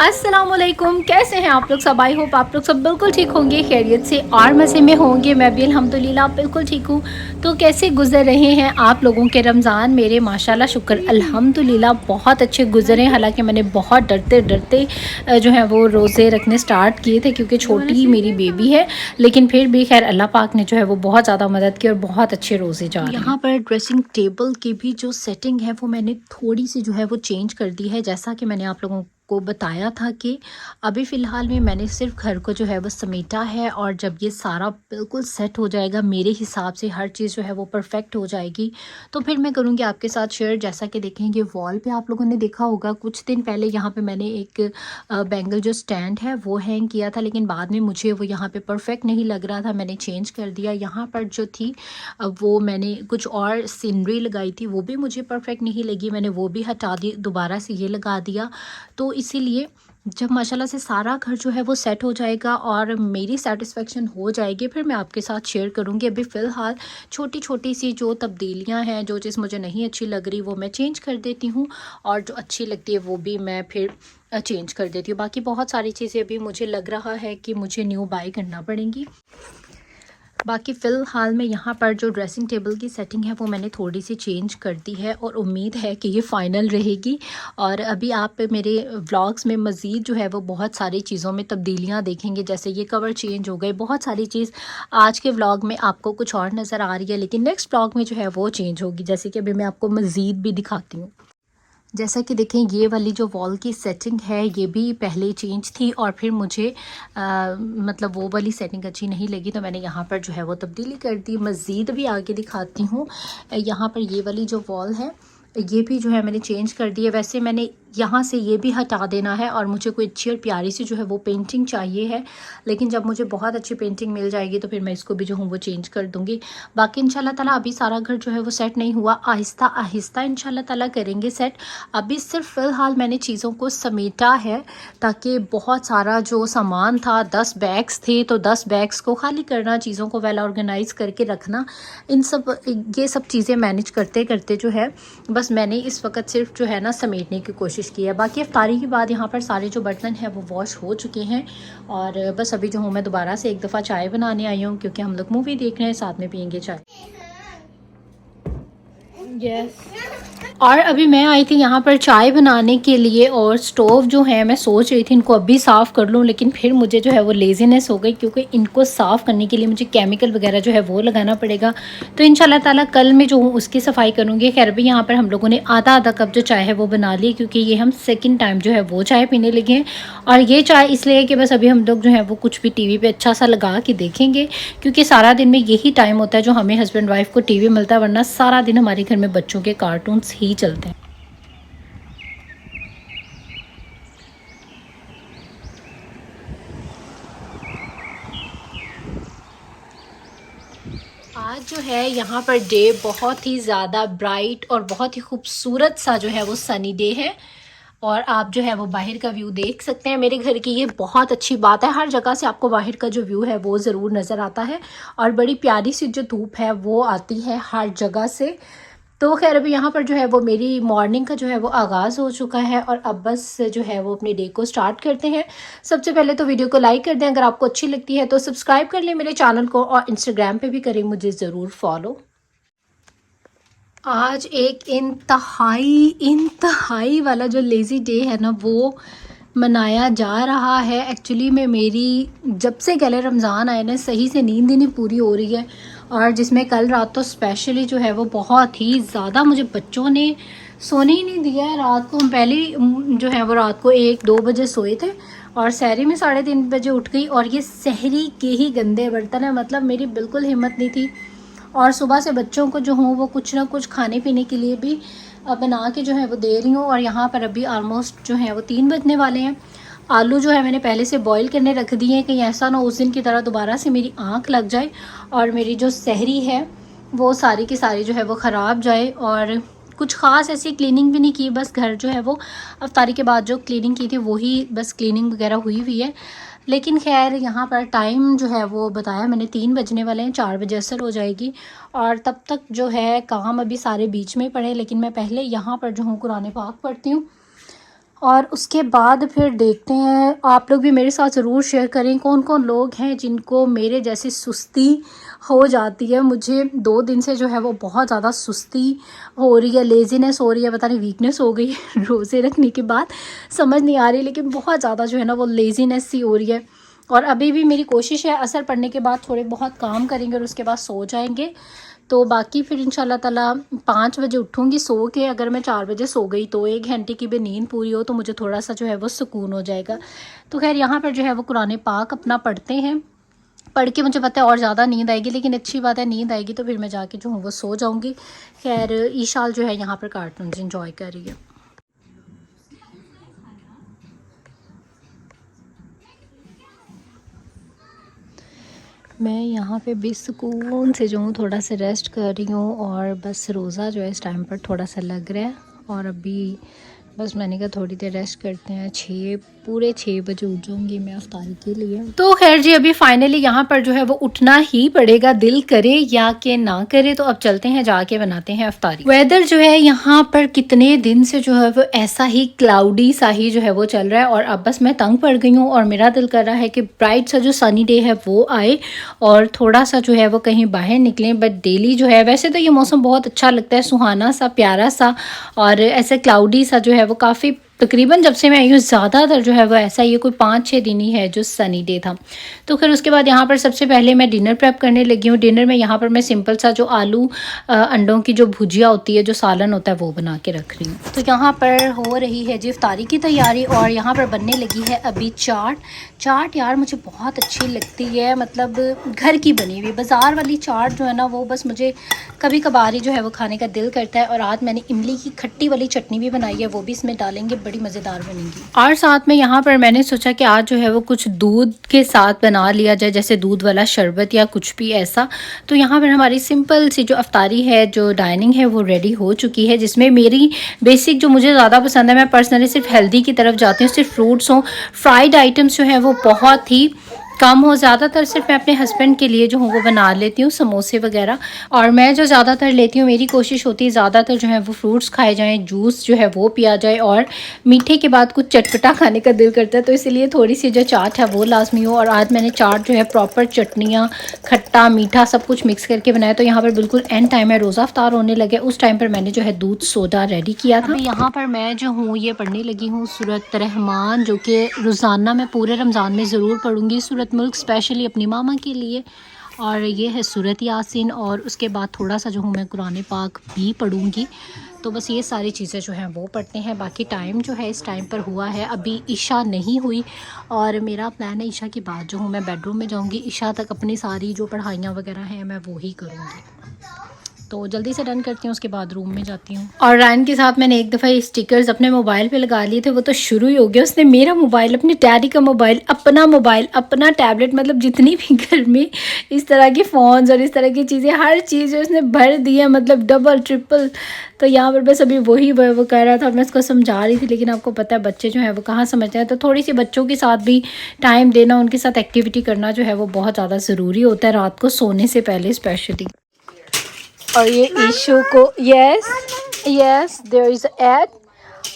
अस्सलामुअलैकुम, कैसे हैं आप लोग सब। आई होप आप लोग सब बिल्कुल ठीक होंगे, खैरियत से और मज़े में होंगे। मैं भी अल्हम्दुलिल्लाह बिल्कुल ठीक हूँ। तो कैसे गुजर रहे हैं आप लोगों के रमज़ान। मेरे माशाल्लाह शुक्र अल्हम्दुलिल्लाह बहुत अच्छे गुजरे। हालांकि मैंने बहुत डरते डरते जो है वो रोज़े रखने स्टार्ट किए थे क्योंकि छोटी मेरी बेबी है, लेकिन फिर भी खैर अल्लाह पाक ने जो है वो बहुत ज़्यादा मदद की और बहुत अच्छे रोज़े जा रहे हैं। यहाँ पर ड्रेसिंग टेबल की भी जो सेटिंग है वो मैंने थोड़ी सी जो है वो चेंज कर दी है। जैसा कि मैंने आप लोगों को बताया था कि अभी फ़िलहाल में मैंने सिर्फ घर को जो है वो समेटा है, और जब ये सारा बिल्कुल सेट हो जाएगा, मेरे हिसाब से हर चीज़ जो है वो परफेक्ट हो जाएगी, तो फिर मैं करूँगी आपके साथ शेयर। जैसा कि देखेंगे वॉल पे आप लोगों ने देखा होगा कुछ दिन पहले यहाँ पे मैंने एक बैंगल जो स्टैंड है वो हैंग किया था, लेकिन बाद में मुझे वो यहाँ पे परफेक्ट नहीं लग रहा था, मैंने चेंज कर दिया। यहाँ पर जो थी वो मैंने कुछ और सीनरी लगाई थी, वो भी मुझे परफेक्ट नहीं लगी, मैंने वो भी हटा दी, दोबारा से ये लगा दिया। तो इसीलिए जब माशाल्लाह से सारा घर जो है वो सेट हो जाएगा और मेरी सेटिस्फेक्शन हो जाएगी, फिर मैं आपके साथ शेयर करूँगी। अभी फ़िलहाल छोटी छोटी सी जो तब्दीलियां हैं, जो चीज़ मुझे नहीं अच्छी लग रही वो मैं चेंज कर देती हूँ, और जो अच्छी लगती है वो भी मैं फिर चेंज कर देती हूँ। बाकी बहुत सारी चीज़ें अभी मुझे लग रहा है कि मुझे न्यू बाय करना पड़ेंगी। बाकी फ़िलहाल में यहाँ पर जो ड्रेसिंग टेबल की सेटिंग है वो मैंने थोड़ी सी चेंज कर दी है, और उम्मीद है कि ये फ़ाइनल रहेगी। और अभी आप मेरे व्लॉग्स में मज़ीद जो है वो बहुत सारी चीज़ों में तब्दीलियाँ देखेंगे, जैसे ये कवर चेंज हो गए, बहुत सारी चीज़ आज के व्लॉग में आपको कुछ और नज़र आ रही है, लेकिन नेक्स्ट व्लॉग में जो है वो चेंज होगी। जैसे कि अभी मैं आपको मज़ीद भी दिखाती हूँ। जैसा कि देखें ये वाली जो वॉल की सेटिंग है ये भी पहले चेंज थी, और फिर मुझे मतलब वो वाली सेटिंग अच्छी नहीं लगी, तो मैंने यहाँ पर जो है वो तब्दीली कर दी। मज़ीद भी आगे दिखाती हूँ। यहाँ पर ये वाली जो वॉल है ये भी जो है मैंने चेंज कर दी है। वैसे मैंने यहाँ से ये भी हटा देना है, और मुझे कोई अच्छी और प्यारी सी जो है वो पेंटिंग चाहिए है, लेकिन जब मुझे बहुत अच्छी पेंटिंग मिल जाएगी तो फिर मैं इसको भी जो हूँ वो चेंज कर दूँगी। बाकी इंशाल्लाह ताला अभी सारा घर जो है वो सेट नहीं हुआ, आहिस्ता आहिस्ता इंशाल्लाह ताला करेंगे सेट। अभी सिर्फ फ़िलहाल मैंने चीज़ों को समेटा है, ताकि बहुत सारा जो सामान था 10 बैग्स थे, तो 10 बैग्स को खाली करना, चीज़ों को वेल ऑर्गेनाइज़ करके रखना, ये सब चीज़ें मैनेज करते करते जो है बस मैंने इस वक्त सिर्फ जो है ना समेटने की कोशिश की है। बाकी इफ्तारी के बाद यहाँ पर सारे जो बर्तन हैं वो वॉश हो चुके हैं, और बस अभी जो हूँ मैं दोबारा से एक दफ़ा चाय बनाने आई हूँ, क्योंकि हम लोग मूवी देख रहे हैं, साथ में पियेंगे चाय। यस। और अभी मैं आई थी यहाँ पर चाय बनाने के लिए, और स्टोव जो है मैं सोच रही थी इनको अभी साफ़ कर लूँ, लेकिन फिर मुझे जो है वो लेज़ीनेस हो गई, क्योंकि इनको साफ़ करने के लिए मुझे केमिकल वगैरह जो है वो लगाना पड़ेगा। तो इंशाल्लाह ताला कल मैं जो हूँ उसकी सफाई करूँगी। खैर अभी यहाँ पर हम लोगों ने आधा आधा कप जो चाय है वो बना ली, क्योंकि ये हम सेकेंड टाइम जो है वो चाय पीने लगे हैं। और ये चाय इसलिए है कि बस अभी हम लोग जो है वो कुछ भी TV पर अच्छा सा लगा के देखेंगे, क्योंकि सारा दिन में यही टाइम होता है जो हमें हस्बैंड वाइफ को TV मिलता है, वरना सारा दिन हमारे घर में बच्चों के कार्टून्स ही चलते हैं। आज जो है यहाँ पर डे बहुत ही ज़्यादा ब्राइट और बहुत ही खूबसूरत सा जो है वो सनी डे है, और आप जो है वो बाहर का व्यू देख सकते हैं मेरे घर की। ये बहुत अच्छी बात है, हर जगह से आपको बाहर का जो व्यू है वो ज़रूर नज़र आता है, और बड़ी प्यारी सी जो धूप है वो आती है हर जगह से। तो खैर अभी यहाँ पर जो है वो मेरी मॉर्निंग का जो है वो आगाज़ हो चुका है, और अब बस जो है वो अपने डे को स्टार्ट करते हैं। सबसे पहले तो वीडियो को लाइक कर दें, अगर आपको अच्छी लगती है तो सब्सक्राइब कर लें मेरे चैनल को, और इंस्टाग्राम पे भी करें मुझे ज़रूर फॉलो। आज एक इंतहाई वाला जो लेज़ी डे है ना वो मनाया जा रहा है। एक्चुअली में मेरी जब से गले रमज़ान आए ना सही से नींद ही नहीं पूरी हो रही है, और जिसमें कल रात तो स्पेशली जो है वो बहुत ही ज़्यादा मुझे बच्चों ने सोने ही नहीं दिया है। रात को हम पहले जो है वो रात को 1-2 बजे सोए थे, और सहरी में 3:30 बजे उठ गई, और ये सहरी के ही गंदे बर्तन है, मतलब मेरी बिल्कुल हिम्मत नहीं थी। और सुबह से बच्चों को जो हूँ वो कुछ ना कुछ खाने पीने के लिए भी बना के जो है वो दे रही हूँ, और यहाँ पर अभी ऑलमोस्ट जो है वो 3 बजने वाले हैं। आलू जो है मैंने पहले से बॉईल करने रख दिए हैं, कहीं ऐसा ना उस दिन की तरह दोबारा से मेरी आँख लग जाए, और मेरी जो सहरी है वो सारी की सारी जो है वो ख़राब जाए। और कुछ ख़ास ऐसी क्लीनिंग भी नहीं की, बस घर जो है वो अफ्तारी के बाद जो क्लीनिंग की थी वही बस क्लीनिंग वगैरह हुई है। लेकिन खैर यहाँ पर टाइम जो है वो बताया मैंने 3 बजने वाले हैं, 4 बजे असर हो जाएगी, और तब तक जो है काम अभी सारे बीच में पड़े। लेकिन मैं पहले यहाँ पर जो हूँ कुरान पाक पढ़ती हूँ, और उसके बाद फिर देखते हैं। आप लोग भी मेरे साथ ज़रूर शेयर करें कौन कौन लोग हैं जिनको मेरे जैसी सुस्ती हो जाती है। मुझे 2 दिन से जो है वो बहुत ज़्यादा सुस्ती हो रही है, लेज़ीनेस हो रही है, पता नहीं वीकनेस हो गई है रोज़े रखने के बाद, समझ नहीं आ रही, लेकिन बहुत ज़्यादा जो है ना वो लेज़ीनेस सी हो रही है। और अभी भी मेरी कोशिश है असर पड़ने के बाद थोड़े बहुत काम करेंगे और उसके बाद सो जाएंगे। तो बाकी फिर इंशाल्लाह ताला 5 बजे उठूँगी सो के। अगर मैं 4 बजे सो गई तो 1 घंटे की भी नींद पूरी हो तो मुझे थोड़ा सा जो है वो सुकून हो जाएगा। तो खैर यहाँ पर जो है वो कुरान पाक अपना पढ़ते हैं। पढ़ के मुझे पता है और ज़्यादा नींद आएगी, लेकिन अच्छी बात है नींद आएगी तो फिर मैं जाके जो हूँ वो सो जाऊँगी। खैर ईशाल जो है यहाँ पर कार्टून्स इंजॉय कर रही है। मैं यहाँ पे बेसुकून से जो हूँ थोड़ा सा रेस्ट कर रही हूँ और बस रोज़ा जो है इस टाइम पर थोड़ा सा लग रहा है। और अभी बस मैंने कहा थोड़ी देर रेस्ट करते हैं। पूरे 6 बजे उठ जाऊँगी मैं अफ्तारी के लिए। तो खैर जी अभी फाइनली यहाँ पर जो है वो उठना ही पड़ेगा, दिल करे या के ना करे। तो अब चलते हैं, जाके बनाते हैं अफ्तारी। वेदर जो है यहाँ पर कितने दिन से जो है वो ऐसा ही क्लाउडी सा ही जो है वो चल रहा है। और अब बस मैं तंग पड़ गई हूँ और मेरा दिल कर रहा है कि ब्राइट सा जो सनी डे है वो आए और थोड़ा सा जो है वो कहीं बाहर निकलें। बट डेली जो है, वैसे तो ये मौसम बहुत अच्छा लगता है, सुहाना सा, प्यारा सा, और ऐसे क्लाउडी सा जो है वो काफ़ी तकरीबन जब से मैं आई हूँ ज़्यादातर जो है वो ऐसा ही है, कोई 5-6 दिन ही है जो सनी डे था। तो फिर उसके बाद यहाँ पर सबसे पहले मैं डिनर प्रेप करने लगी हूँ। डिनर में यहाँ पर मैं सिंपल सा जो आलू अंडों की जो भुजिया होती है, जो सालन होता है, वो बना के रख रही हूँ। तो यहाँ पर हो रही है जी इफ्तारी की तैयारी और यहाँ पर बनने लगी है अभी चाट यार मुझे बहुत अच्छी लगती है, मतलब घर की बनी हुई। बाज़ार वाली चाट जो है ना वो बस मुझे कभी कभार ही जो है वो खाने का दिल करता है। और आज मैंने इमली की खट्टी वाली चटनी भी बनाई है, वो भी इसमें डालेंगे, बड़ी मज़ेदार बनेगी। और साथ में यहाँ पर मैंने सोचा कि आज जो है वो कुछ दूध के साथ बना लिया जाए, जैसे दूध वाला शरबत या कुछ भी ऐसा। तो यहाँ पर हमारी सिंपल सी जो अफ्तारी है, जो डाइनिंग है, वो रेडी हो चुकी है, जिसमें मेरी बेसिक जो मुझे ज़्यादा पसंद है, मैं पर्सनली सिर्फ हेल्दी की तरफ जाती हूँ, सिर्फ फ्रूट्स हों। फ्राइड आइटम्स जो हैं वो बहुत ही कम हो, ज़्यादातर सिर्फ मैं अपने हस्बैंड के लिए जो हूँ वो बना लेती हूँ, समोसे वगैरह। और मैं जो ज़्यादातर लेती हूँ, मेरी कोशिश होती है ज़्यादातर जो है वो फ्रूट्स खाए जाएं, जूस जो है वो पिया जाए, और मीठे के बाद कुछ चटपटा खाने का दिल करता है, तो इसलिए थोड़ी सी जो चाट है वो लाजमी हो। और आज मैंने चाट जो है प्रॉपर चटनियाँ, खट्टा मीठा सब कुछ मिक्स करके बनाया। तो यहाँ पर बिल्कुल एंड टाइम है, रोज़ा अफ्तार होने लगे, उस टाइम पर मैंने जो है दूध सोडा रेडी किया था। यहाँ पर मैं जो हूँ ये पढ़ने लगी हूँ सूरत रहमान, जो कि रोज़ाना मैं पूरे रमज़ान में ज़रूर पढ़ूँगी, सूरत मुल्क स्पेशली अपनी मामा के लिए। और ये है सूरत यासीन, और उसके बाद थोड़ा सा जो हूँ मैं कुरान पाक भी पढ़ूँगी। तो बस ये सारी चीज़ें जो हैं वो पढ़ते हैं। बाकी टाइम जो है इस टाइम पर हुआ है, अभी ईशा नहीं हुई, और मेरा प्लान है ईशा के बाद जो हूँ मैं बेडरूम में जाऊँगी, ईशा तक अपनी सारी जो पढ़ाइयाँ वगैरह हैं मैं वो ही करूँगी। तो जल्दी से डन करती हूँ, उसके बाद रूम में जाती हूँ। और रायन के साथ मैंने एक दफ़ा ये स्टिकर्स अपने मोबाइल पे लगा लिए थे, वो तो शुरू ही हो गया। उसने मेरा मोबाइल, अपने डैडी का मोबाइल, अपना टैबलेट, मतलब जितनी भी घर में इस तरह के फ़ोन्स और इस तरह की चीज़ें, हर चीज़ उसने भर दी है, मतलब डबल ट्रिपल। तो यहाँ पर बस अभी वही वो कह रहा था और मैं उसको समझा रही थी, लेकिन आपको पता है बच्चे जो है वो कहाँ समझते हैं। तो थोड़ी सी बच्चों के साथ भी टाइम देना, उनके साथ एक्टिविटी करना जो है वो बहुत ज़्यादा ज़रूरी होता है, रात को सोने से पहले स्पेशली। और ये ईशू को यस देयर इज़ एग।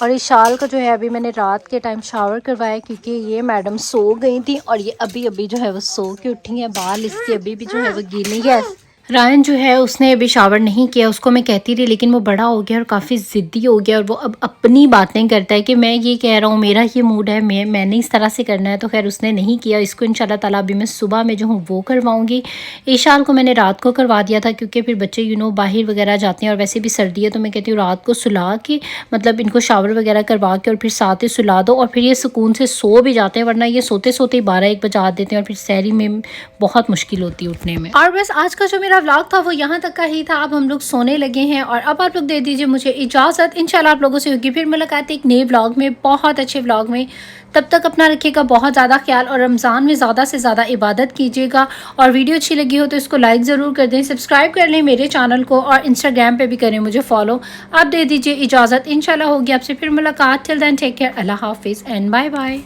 और इस शाल को जो है अभी मैंने रात के टाइम शावर करवाया, क्योंकि ये मैडम सो गई थी और ये अभी जो है वो सो के उठी है। बाल इसके अभी भी जो है वो गीले हैं। रायन जो है उसने अभी शावर नहीं किया, उसको मैं कहती रही, लेकिन वो बड़ा हो गया और काफ़ी ज़िद्दी हो गया, और वो अब अपनी बातें करता है कि मैं ये कह रहा हूँ, मेरा ये मूड है, मैंने इस तरह से करना है। तो खैर उसने नहीं किया। इसको इंशाल्लाह ताला अभी मैं सुबह में जो हूँ वो करवाऊँगी। ईशाल को मैंने रात को करवा दिया था, क्योंकि फिर बच्चे बाहर वगैरह जाते हैं और वैसे भी सर्दी है, तो मैं कहती हूँ रात को सुला के, मतलब इनको शावर वगैरह करवा के और फिर साथ ही सुला दो, और फिर ये सुकून से सो भी जाते हैं, वरना ये सोते सोते 12-1 बजा देते हैं और फिर सहरी में बहुत मुश्किल होती है उठने में। और बस आज का जो मेरा व्लॉग था वो यहाँ तक का ही था। अब हम लोग सोने लगे हैं और अब आप लोग दे दीजिए मुझे इजाज़त। इंशाल्लाह आप लोगों से होगी फिर मुलाकात एक नए व्लॉग में, बहुत अच्छे व्लॉग में। तब तक अपना रखिएगा बहुत ज़्यादा ख्याल, और रमज़ान में ज़्यादा से ज़्यादा इबादत कीजिएगा। और वीडियो अच्छी लगी हो तो इसको लाइक ज़रूर कर दें, सब्सक्राइब कर लें मेरे चैनल को, और इंस्टाग्राम पे भी करें मुझे फॉलो। आप दे दीजिए इजाज़त, इंशाल्लाह होगी आपसे फिर मुलाकात। टिल देन टेक केयर, अल्लाह हाफिज़ एंड बाय बाय।